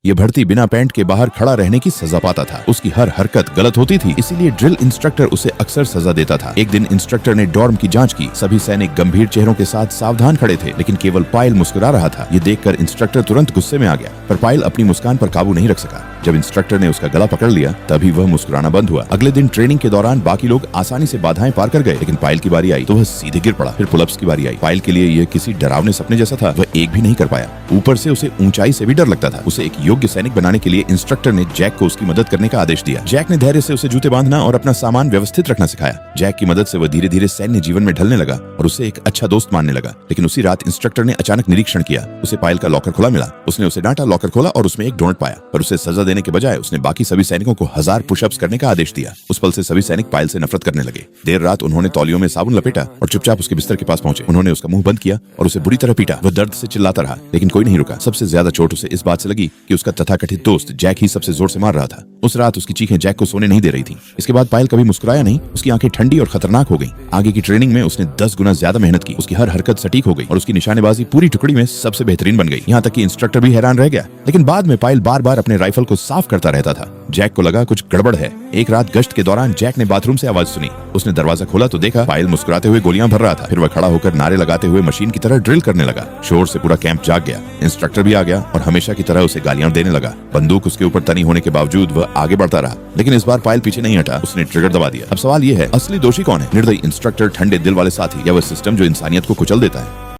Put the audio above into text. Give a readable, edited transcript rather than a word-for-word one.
ये भर्ती बिना पैंट के बाहर खड़ा रहने की सजा पाता था। उसकी हर हरकत गलत होती थी, इसीलिए ड्रिल इंस्ट्रक्टर उसे अक्सर सजा देता था। एक दिन इंस्ट्रक्टर ने डॉर्म की जांच की। सभी सैनिक गंभीर चेहरों के साथ सावधान खड़े थे, लेकिन केवल पायल मुस्कुरा रहा था। ये देखकर इंस्ट्रक्टर तुरंत गुस्से में आ गया, पर पायल अपनी मुस्कान पर काबू नहीं रख सका। जब इंस्ट्रक्टर ने उसका गला पकड़ लिया, तभी वह मुस्कुराना बंद हुआ। अगले दिन ट्रेनिंग के दौरान बाकी लोग आसानी से बाधाएं पार कर गए, लेकिन पायल की बारी आई तो वह सीधे गिर पड़ा। फिर पुलअप्स की बारी आई। पायल के लिए यह किसी डरावने सपने जैसा था। वह एक भी नहीं कर पाया। ऊपर से उसे ऊंचाई से भी डर लगता था। उसे एक योग्य सैनिक बनाने के लिए इंस्ट्रक्टर ने जैक को उसकी मदद करने का आदेश दिया। जैक ने धैर्य से उसे जूते बांधना और अपना सामान व्यवस्थित रखना सिखाया। जैक की मदद से वह धीरे धीरे सैन्य जीवन में ढलने लगा और उसे एक अच्छा दोस्त मानने लगा। लेकिन उसी रात इंस्ट्रक्टर ने अचानक निरीक्षण किया। उसे पायल का लॉकर खुला मिला। उसने उसे डांटा, लॉकर खोला और उसमें एक डोनट पाया, पर उसे सजा देने के बजाय उसने बाकी सभी सैनिकों को 1000 पुशअप्स करने का आदेश दिया। उस पल से सभी सैनिक पायल से नफरत करने लगे। देर रात उन्होंने तौलियों में साबुन लपेटा और चुपचाप उसके बिस्तर के पास पहुंचे। उन्होंने उसका मुंह बंद किया और उसे बुरी तरह पीटा। वह दर्द से चिल्लाता रहा, लेकिन कोई नहीं रुका। सबसे ज्यादा चोट उसे इस बात से लगी कि उसका तथाकथित दोस्त जैक ही सबसे जोर से मार रहा था। उस रात उसकी चीखें जैक को सोने नहीं दे रही थी। इसके बाद पायल कभी मुस्कुराया नहीं। उसकी आंखें ठंडी और खतरनाक हो गईं। आगे की ट्रेनिंग में उसने 10 गुना ज्यादा मेहनत की। उसकी हर हरकत सटीक हो गई और उसकी निशानेबाजी पूरी टुकड़ी में सबसे बेहतरीन बन गई। यहाँ तक कि इंस्ट्रक्टर भी हैरान रह गया। लेकिन बाद में पायल बार बार अपने राइफल को साफ करता रहता था। जैक को लगा कुछ गड़बड़ है। एक रात गश्त के दौरान जैक ने बाथरूम से आवाज सुनी। उसने दरवाजा खोला तो देखा पायल मुस्कुराते हुए गोलियां भर रहा था। फिर वह खड़ा होकर नारे लगाते हुए मशीन की तरह ड्रिल करने लगा। शोर से पूरा कैंप जाग गया। इंस्ट्रक्टर भी आ गया और हमेशा की तरह उसे गालियां देने लगा। बंदूक उसके ऊपर तनी होने के बावजूद वह आगे बढ़ता रहा, लेकिन इस बार पायल पीछे नहीं हटा। उसने ट्रिगर दबा दिया। अब सवाल ये है, असली दोषी कौन है? निर्दयी इंस्ट्रक्टर, ठंडे दिल वाले साथी, या वह सिस्टम जो इंसानियत को कुचल देता है?